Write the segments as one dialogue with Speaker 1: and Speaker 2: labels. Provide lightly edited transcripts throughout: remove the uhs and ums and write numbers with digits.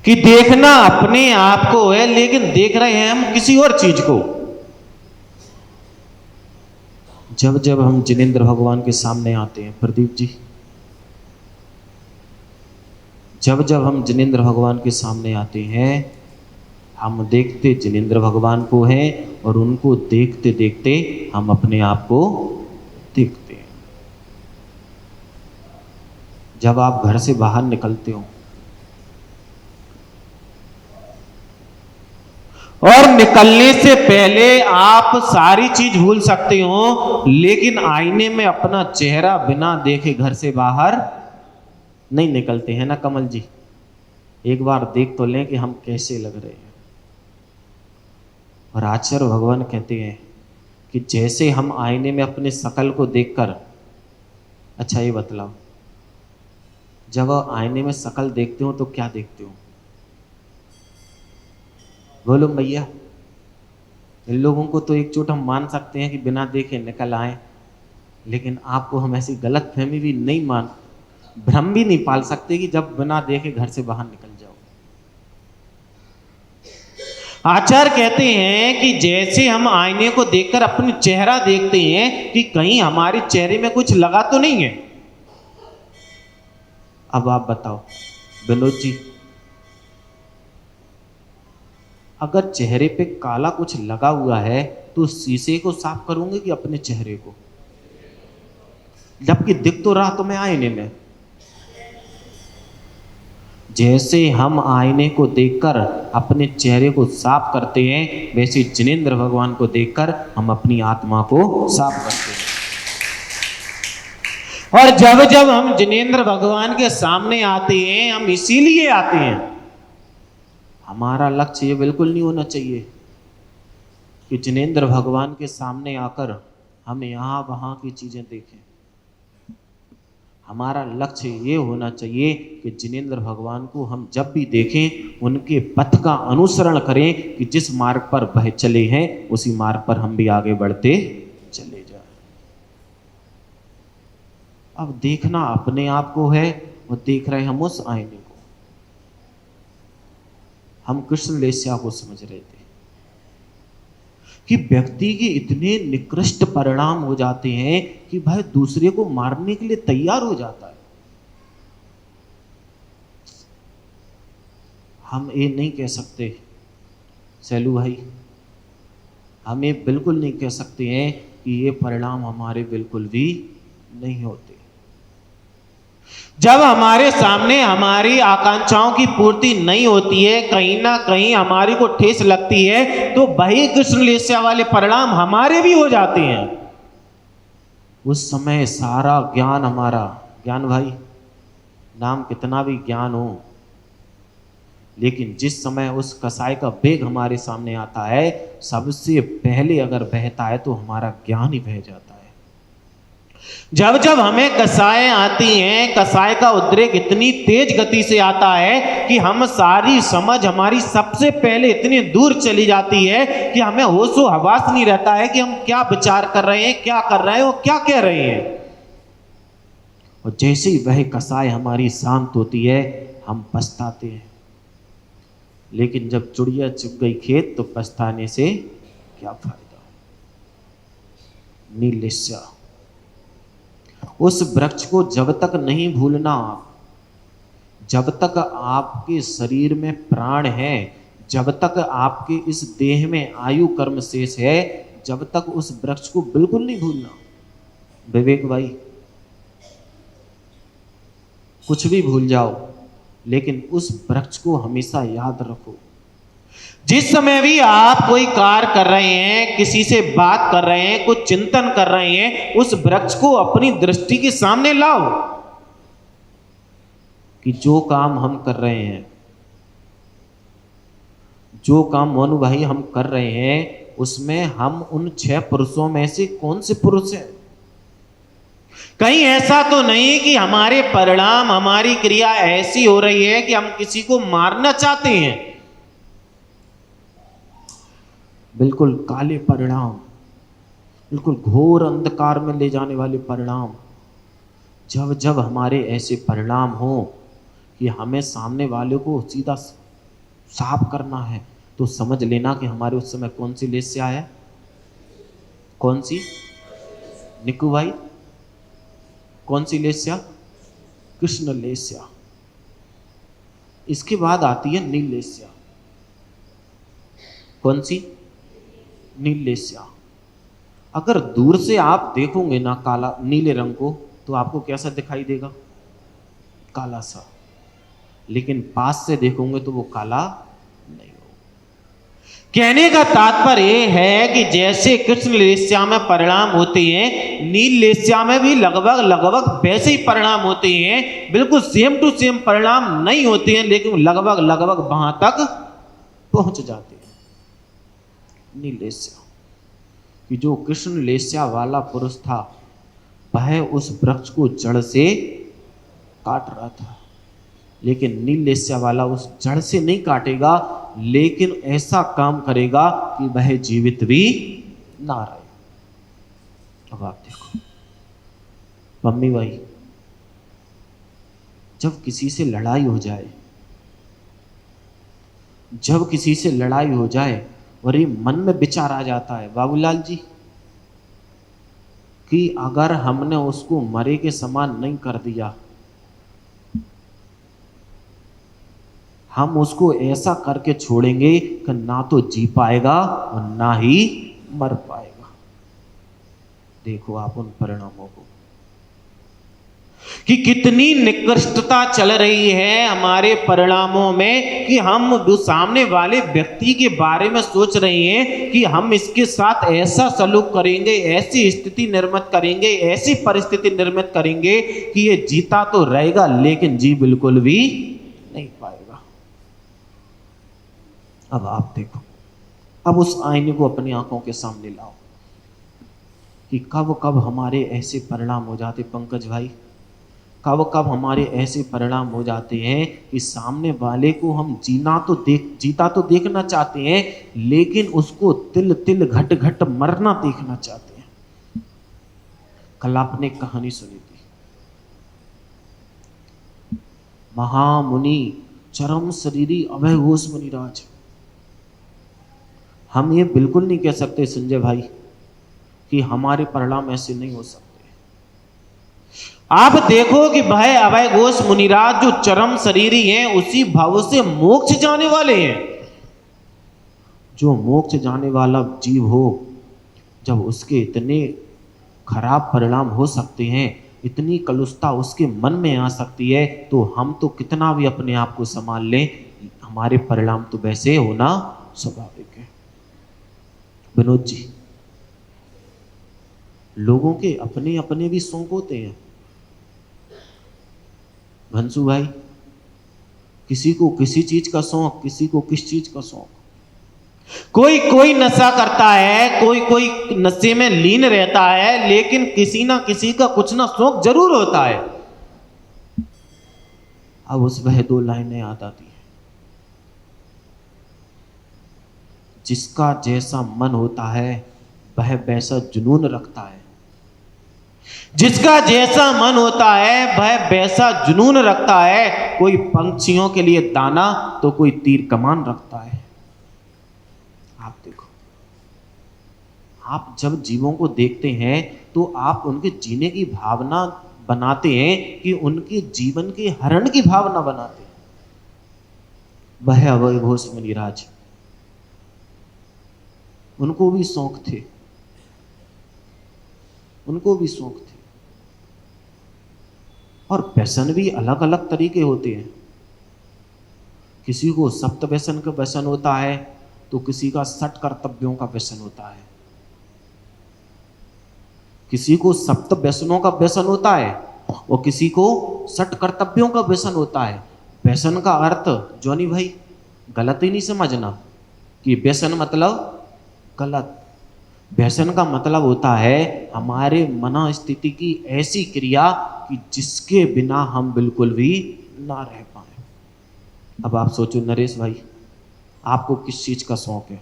Speaker 1: कि देखना अपने आप को है, लेकिन देख रहे हैं हम किसी और चीज को। जब जब हम जिनेंद्र भगवान के सामने आते हैं प्रदीप जी, जब जब हम जिनेंद्र भगवान के सामने आते हैं, हम देखते जिनेंद्र भगवान को हैं और उनको देखते देखते हम अपने आप को देखते हैं। जब आप घर से बाहर निकलते हो और निकलने से पहले आप सारी चीज भूल सकते हो, लेकिन आईने में अपना चेहरा बिना देखे घर से बाहर नहीं निकलते हैं ना कमल जी। एक बार देख तो लें कि हम कैसे लग रहे हैं। और आचार्य भगवान कहते हैं कि जैसे हम आईने में अपने शकल को देखकर, अच्छा ये बतलाओ, जब आईने में शकल देखते हो तो क्या देखते हो? बोलो भैया। इन लोगों को तो एक चोट हम मान सकते हैं कि बिना देखे निकल आए, लेकिन आपको हम ऐसी गलत फहमी भी नहीं मान, भ्रम भी नहीं पाल सकते कि जब बिना देखे घर से बाहर निकल जाओ। आचार्य कहते हैं कि जैसे हम आईने को देखकर अपनी चेहरा देखते हैं कि कहीं हमारे चेहरे में कुछ लगा तो नहीं है। अब आप बताओ विनोद जी, अगर चेहरे पे काला कुछ लगा हुआ है तो शीशे को साफ करूंगे कि अपने चेहरे को? जबकि दिख तो रहा तुम्हें आईने में। जैसे हम आईने को देखकर अपने चेहरे को साफ करते हैं, वैसे जिनेंद्र भगवान को देखकर हम अपनी आत्मा को साफ करते हैं। और जब जब हम जिनेंद्र भगवान के सामने आते हैं, हम इसीलिए आते हैं, हमारा लक्ष्य ये बिल्कुल नहीं होना चाहिए कि जिनेंद्र भगवान के सामने आकर हम यहाँ वहाँ की चीजें देखें। हमारा लक्ष्य ये होना चाहिए कि जिनेंद्र भगवान को हम जब भी देखें उनके पथ का अनुसरण करें कि जिस मार्ग पर वह चले हैं उसी मार्ग पर हम भी आगे बढ़ते चले जाएं। अब देखना अपने आप को है और देख रहे हम उस आईने को। हम कृष्ण लेस्या को समझ रहे थे कि व्यक्ति के इतने निकृष्ट परिणाम हो जाते हैं कि भाई दूसरे को मारने के लिए तैयार हो जाता है। हम ये नहीं कह सकते सैलू भाई, हम ये बिल्कुल नहीं कह सकते हैं कि ये परिणाम हमारे बिल्कुल भी नहीं होते। जब हमारे सामने हमारी आकांक्षाओं की पूर्ति नहीं होती है, कहीं ना कहीं हमारी को ठेस लगती है, तो वही कृष्ण लेस्या वाले परिणाम हमारे भी हो जाते हैं। उस समय सारा ज्ञान हमारा, ज्ञान भाई नाम कितना भी ज्ञान हो, लेकिन जिस समय उस कसाई का बेग हमारे सामने आता है, सबसे पहले अगर बहता है तो हमारा ज्ञान ही बह जाता है। जब जब हमें कसाएं आती हैं, कसाय का उद्रेक इतनी तेज गति से आता है कि हम सारी समझ हमारी सबसे पहले इतनी दूर चली जाती है कि हमें होशो हवास नहीं रहता है कि हम क्या विचार कर रहे हैं, क्या कर रहे हैं और क्या कह रहे हैं। और जैसे ही वह कसाय हमारी शांत होती है हम पछताते हैं, लेकिन जब चुड़िया चुग गई खेत तो पछताने से क्या फायदा। नीलेश्या, उस वृक्ष को जब तक नहीं भूलना, जब तक आपके शरीर में प्राण है, जब तक आपके इस देह में आयु कर्म शेष है, जब तक उस वृक्ष को बिल्कुल नहीं भूलना। विवेक भाई, कुछ भी भूल जाओ लेकिन उस वृक्ष को हमेशा याद रखो। जिस समय भी आप कोई कार्य कर रहे हैं, किसी से बात कर रहे हैं, कुछ चिंतन कर रहे हैं, उस वृक्ष को अपनी दृष्टि के सामने लाओ कि जो काम हम कर रहे हैं, जो काम मोनू भाई हम कर रहे हैं, उसमें हम उन 6 पुरुषों में से कौन से पुरुष हैं? कहीं ऐसा तो नहीं कि हमारे परिणाम, हमारी क्रिया ऐसी हो रही है कि हम किसी को मारना चाहते हैं। बिल्कुल काले परिणाम, बिल्कुल घोर अंधकार में ले जाने वाले परिणाम। जब जब हमारे ऐसे परिणाम हो कि हमें सामने वाले को सीधा साफ करना है, तो समझ लेना कि हमारे उस समय कौन सी लेस्या है, कौन सी, निकू भाई, कौन सी लेस्या, कृष्ण लेस्या। इसके बाद आती है नील लेस्या। कौन सी, नील लेस्या। अगर दूर से आप देखोगे ना काला नीले रंग को, तो आपको कैसा दिखाई देगा, काला सा। लेकिन पास से देखोगे तो वो काला नहीं होगा। कहने का तात्पर्य है कि जैसे कृष्ण लेस्या में परिणाम होते हैं, नील लेस्या में भी लगभग लगभग वैसे ही परिणाम होते हैं। बिल्कुल सेम टू सेम परिणाम नहीं होते हैं, लेकिन लगभग लगभग वहां तक पहुंच जाते हैं। नील लेस्या कि जो कृष्ण लेस्या वाला पुरुष था, वह उस वृक्ष को जड़ से काट रहा था, लेकिन नील लेस्या वाला उस जड़ से नहीं काटेगा, लेकिन ऐसा काम करेगा कि वह जीवित भी ना रहे। अब आप देखो मम्मी भाई, जब किसी से लड़ाई हो जाए, जब किसी से लड़ाई हो जाए और ये मन में विचार आ जाता है बाबूलाल जी कि अगर हमने उसको मरे के समान नहीं कर दिया, हम उसको ऐसा करके छोड़ेंगे कि ना तो जी पाएगा और ना ही मर पाएगा। देखो आप उन परिणामों को कि कितनी निकृष्टता चल रही है हमारे परिणामों में, कि हम जो सामने वाले व्यक्ति के बारे में सोच रहे हैं कि हम इसके साथ ऐसा सलूक करेंगे, ऐसी स्थिति निर्मित करेंगे, ऐसी परिस्थिति निर्मित करेंगे कि ये जीता तो रहेगा लेकिन जी बिल्कुल भी नहीं पाएगा। अब आप देखो, अब उस आईने को अपनी आंखों के सामने लाओ कि कब कब हमारे ऐसे परिणाम हो जाते, पंकज भाई, कब कब हमारे ऐसे परिणाम हो जाते हैं कि सामने वाले को हम जीता तो देखना चाहते हैं, लेकिन उसको तिल तिल घट घट मरना देखना चाहते हैं। कल आपने कहानी सुनी थी, महामुनि चरम शरीरी अभय घोष मुनिराज। हम ये बिल्कुल नहीं कह सकते संजय भाई कि हमारे परिणाम ऐसे नहीं हो सकते। आप देखो कि भाई अभय घोष मुनिराज जो चरम शरीरी हैं, उसी भाव से मोक्ष जाने वाले हैं। जो मोक्ष जाने वाला जीव हो, जब उसके इतने खराब परिणाम हो सकते हैं, इतनी कलुषता उसके मन में आ सकती है, तो हम तो कितना भी अपने आप को संभाल लें, हमारे परिणाम तो वैसे होना स्वाभाविक है। विनोद जी, लोगों के अपने अपने भी शौक होते हैं। भंसू भाई, किसी को किसी चीज का शौक, किसी को किस चीज का शौक। कोई कोई नशा करता है, कोई कोई नशे में लीन रहता है, लेकिन किसी ना किसी का कुछ ना शौक जरूर होता है। अब उस वह दो लाइनें याद आती है, जिसका जैसा मन होता है वह वैसा जुनून रखता है। जिसका जैसा मन होता है वह वैसा जुनून रखता है। कोई पंछियों के लिए दाना तो कोई तीर कमान रखता है। आप देखो, आप जब जीवों को देखते हैं तो आप उनके जीने की भावना बनाते हैं कि उनके जीवन के हरण की भावना बनाते हैं। वह अभय घोष मुनिराज, उनको भी शौक थे, उनको भी शौक थे। और व्यसन भी अलग अलग तरीके होते हैं। किसी को सप्त व्यसन का व्यसन होता है, तो किसी का सठ कर्तव्यों का व्यसन होता है। किसी को सप्त व्यसनों का व्यसन होता है और किसी को सठ कर्तव्यों का व्यसन होता है। व्यसन का अर्थ जॉनी भाई गलत ही नहीं समझना कि व्यसन मतलब गलत। व्यसन का मतलब होता है हमारे मनोस्थिति की ऐसी क्रिया कि जिसके बिना हम बिल्कुल भी ना रह पाए। अब आप सोचो नरेश भाई, आपको किस चीज का शौक है?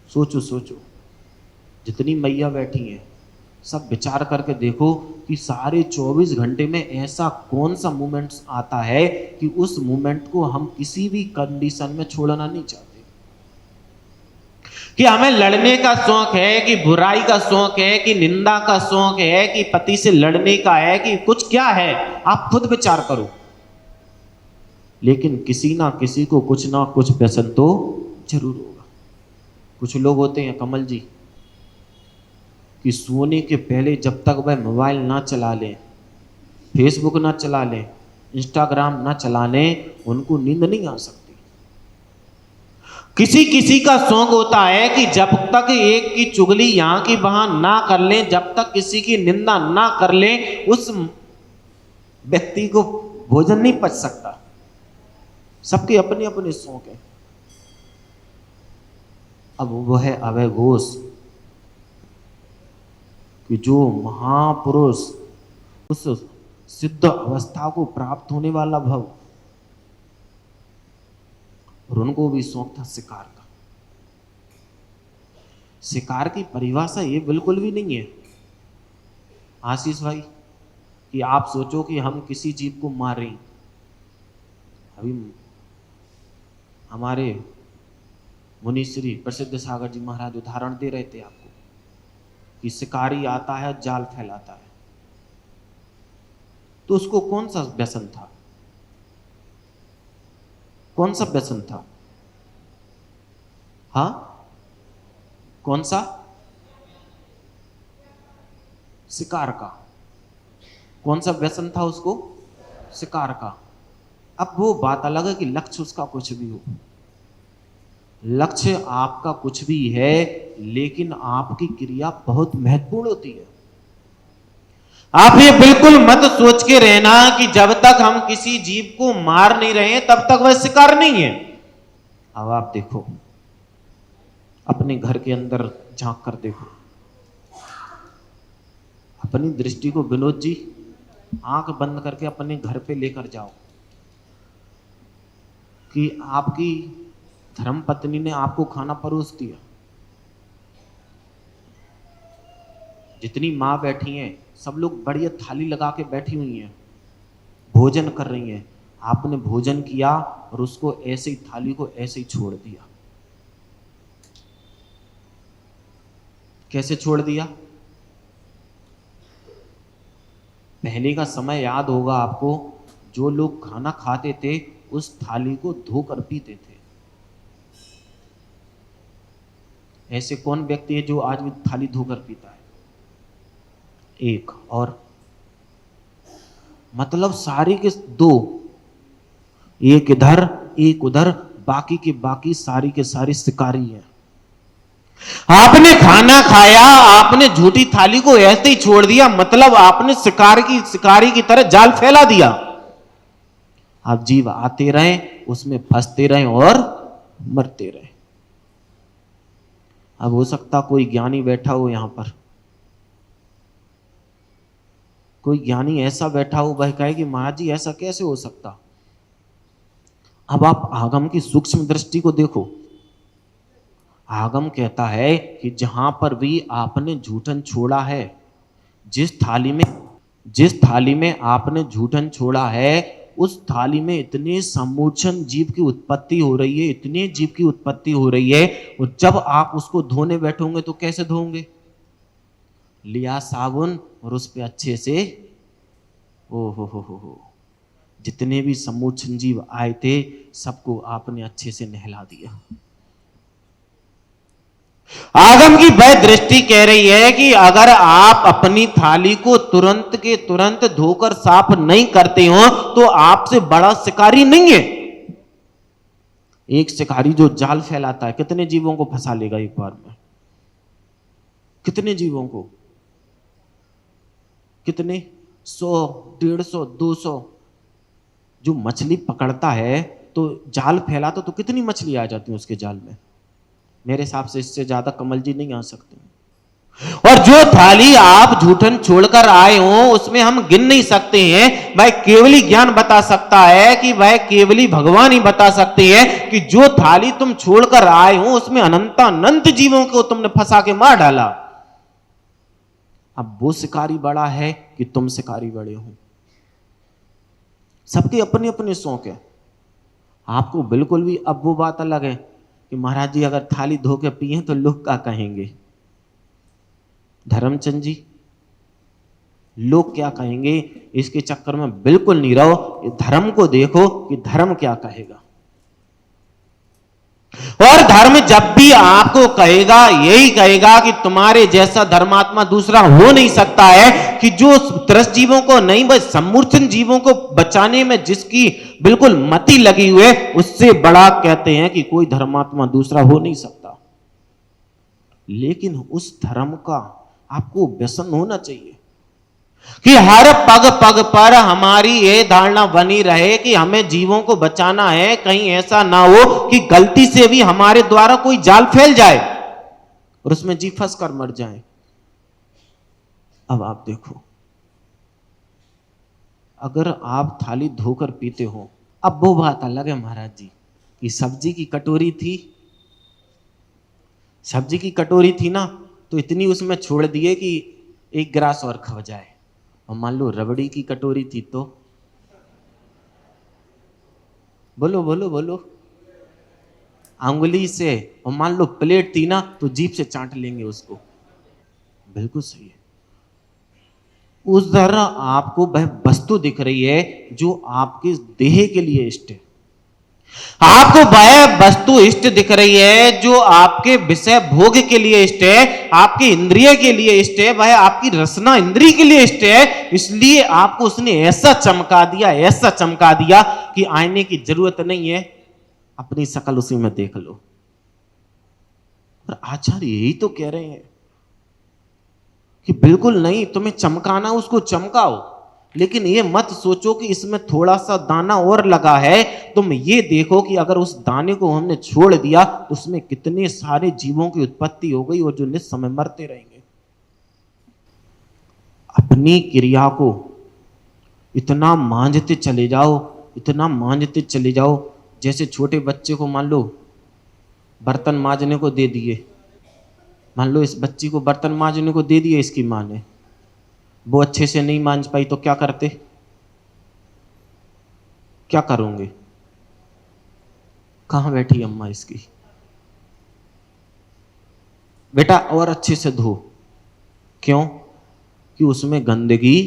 Speaker 1: सोचो सोचो, जितनी मैया बैठी हैं सब विचार करके देखो कि सारे 24 घंटे में ऐसा कौन सा मोमेंट आता है कि उस मोमेंट को हम किसी भी कंडीशन में छोड़ना नहीं चाहते। कि हमें लड़ने का शौक है, कि बुराई का शौक है, कि निंदा का शौक है, कि पति से लड़ने का है, कि कुछ क्या है, आप खुद विचार करो। लेकिन किसी ना किसी को कुछ ना कुछ व्यसन तो जरूर होगा। कुछ लोग होते हैं कमल जी कि सोने के पहले जब तक वह मोबाइल ना चला लें, फेसबुक ना चला लें, इंस्टाग्राम ना चला लें, उनको नींद नहीं आ सकती। किसी किसी का शौक होता है कि जब तक एक की चुगली यहां की वहां ना कर लें, जब तक किसी की निंदा ना कर लें, उस व्यक्ति को भोजन नहीं पच सकता। सबके अपने अपने शौक है। अब वह है अभय घोष कि जो महापुरुष उस सिद्ध अवस्था को प्राप्त होने वाला भव, और उनको भी शौक था शिकार का। शिकार की परिभाषा ये बिल्कुल भी नहीं है आशीष भाई कि आप सोचो कि हम किसी जीव को मार रहे हैं। अभी हमारे मुनिश्री प्रसिद्ध सागर जी महाराज उदाहरण दे रहे थे आपको कि शिकारी आता है, जाल फैलाता है, तो उसको कौन सा व्यसन था? कौन सा व्यसन था? हाँ, कौन सा? शिकार का। कौन सा व्यसन था उसको? शिकार का। अब वो बात अलग है कि लक्ष्य उसका कुछ भी हो, लक्ष्य आपका कुछ भी है, लेकिन आपकी क्रिया बहुत महत्वपूर्ण होती है। आप ये बिल्कुल मत सोच के रहना कि जब तक हम किसी जीव को मार नहीं रहे तब तक वह शिकार नहीं है। अब आप देखो, अपने घर के अंदर झांक कर देखो, अपनी दृष्टि को विनोद जी आंख बंद करके अपने घर पे लेकर जाओ कि आपकी धर्मपत्नी ने आपको खाना परोस दिया। जितनी माँ बैठी हैं सब लोग बढ़िया थाली लगा के बैठी हुई हैं, भोजन कर रही हैं। आपने भोजन किया और उसको ऐसे ही, थाली को ऐसे ही छोड़ दिया। कैसे छोड़ दिया? पहले का समय याद होगा आपको, जो लोग खाना खाते थे उस थाली को धोकर पीते थे। ऐसे कौन व्यक्ति है जो आज भी थाली धोकर पीता है? एक और, मतलब सारी के दो, एक इधर एक उधर, बाकी के बाकी सारी के सारी शिकारी हैं। आपने खाना खाया, आपने झूठी थाली को ऐसे ही छोड़ दिया, मतलब आपने शिकारी की तरह जाल फैला दिया। आप जीव आते रहे, उसमें फंसते रहे और मरते रहे। अब हो सकता कोई ज्ञानी बैठा हो यहां पर, कोई ज्ञानी ऐसा बैठा हो, वह कहे कि महाराज जी ऐसा कैसे हो सकता। अब आप आगम की सूक्ष्म दृष्टि को देखो। आगम कहता है कि जहां पर भी आपने झूठन छोड़ा है, जिस थाली में आपने झूठन छोड़ा है, उस थाली में इतने समूचन जीव की उत्पत्ति हो रही है, इतने जीव की उत्पत्ति हो रही है। और जब आप उसको धोने बैठोगे तो कैसे धोओगे? लिया साबुन और उस पे अच्छे से ओ हो, जितने भी समूचन जीव आए थे सबको आपने अच्छे से नहला दिया। आगम की वह दृष्टि कह रही है कि अगर आप अपनी थाली को तुरंत के तुरंत धोकर साफ नहीं करते हो तो आपसे बड़ा शिकारी नहीं है। एक शिकारी जो जाल फैलाता है कितने जीवों को फंसा लेगा एक बार में? कितने जीवों को? कितने? 100, 150, 200। जो मछली पकड़ता है तो जाल फैलाता तो कितनी मछली आ जाती है उसके जाल में? मेरे हिसाब से इससे ज्यादा कमल जी नहीं आ सकते। और जो थाली आप झूठन छोड़कर आए हो उसमें हम गिन नहीं सकते हैं। वह केवली ज्ञान बता सकता है कि वह केवली भगवान ही बता सकते हैं कि जो थाली तुम छोड़कर आए हो उसमें अनंत जीवों को तुमने फंसा के मार डाला। अब वो शिकारी बड़ा है कि कि तुम शिकारी बड़े हो। सबके अपने अपने शौक है। आपको बिल्कुल भी अब वो बात अलग है कि महाराज जी अगर थाली धो के पिए तो लोग क्या कहेंगे। धर्मचंद जी, लोग क्या कहेंगे इसके चक्कर में बिल्कुल नहीं रहो, धर्म को देखो कि धर्म क्या कहेगा। और धर्म जब भी आपको कहेगा, यही कहेगा कि तुम्हारे जैसा धर्मात्मा दूसरा हो नहीं सकता है, कि जो त्रस्त जीवों को नहीं बस सम्मूर्छन जीवों को बचाने में जिसकी बिल्कुल मति लगी हुई है, उससे बड़ा कहते हैं कि कोई धर्मात्मा दूसरा हो नहीं सकता। लेकिन उस धर्म का आपको व्यसन होना चाहिए कि हर पग पग पर हमारी ये धारणा बनी रहे कि हमें जीवों को बचाना है, कहीं ऐसा ना हो कि गलती से भी हमारे द्वारा कोई जाल फैल जाए और उसमें जीव फंस कर मर जाए। अब आप देखो, अगर आप थाली धोकर पीते हो, अब वो बात अलग है महाराज जी कि सब्जी की कटोरी थी ना, तो इतनी उसमें छोड़ दिए कि एक गिलास और खा जाए। और मान लो रबड़ी की कटोरी थी तो बोलो बोलो बोलो, अंगुली से। और मान लो प्लेट थी ना तो जीभ से चाट लेंगे उसको। बिल्कुल सही है। उधर आपको वह वस्तु दिख रही है जो आपके देह के लिए इष्ट है, आपको वह वस्तु इष्ट दिख रही है जो आपके विषय भोग के लिए इष्ट है, आपके इंद्रिय के लिए इष्ट है, वह आपकी रसना इंद्रिय के लिए इष्ट है। इसलिए आपको उसने ऐसा चमका दिया कि आईने की जरूरत नहीं है, अपनी शकल उसी में देख लो। और आचार्य यही तो कह रहे हैं कि बिल्कुल नहीं, तुम्हें चमकाना उसको चमकाओ, लेकिन ये मत सोचो कि इसमें थोड़ा सा दाना और लगा है। तुम ये देखो कि अगर उस दाने को हमने छोड़ दिया तो उसमें कितने सारे जीवों की उत्पत्ति हो गई और जो निस्समय मरते रहेंगे। अपनी क्रिया को इतना मांझते चले जाओ, जैसे छोटे बच्चे को मान लो बर्तन मांजने को दे दिए, मान लो इस बच्ची को बर्तन मांजने को दे दिए इसकी मां ने, वो अच्छे से नहीं मांज पाई तो क्या करते, क्या करोगे? कहां बैठी अम्मा इसकी, बेटा और अच्छे से धो। क्यों? कि उसमें गंदगी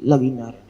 Speaker 1: लगी ना रहे।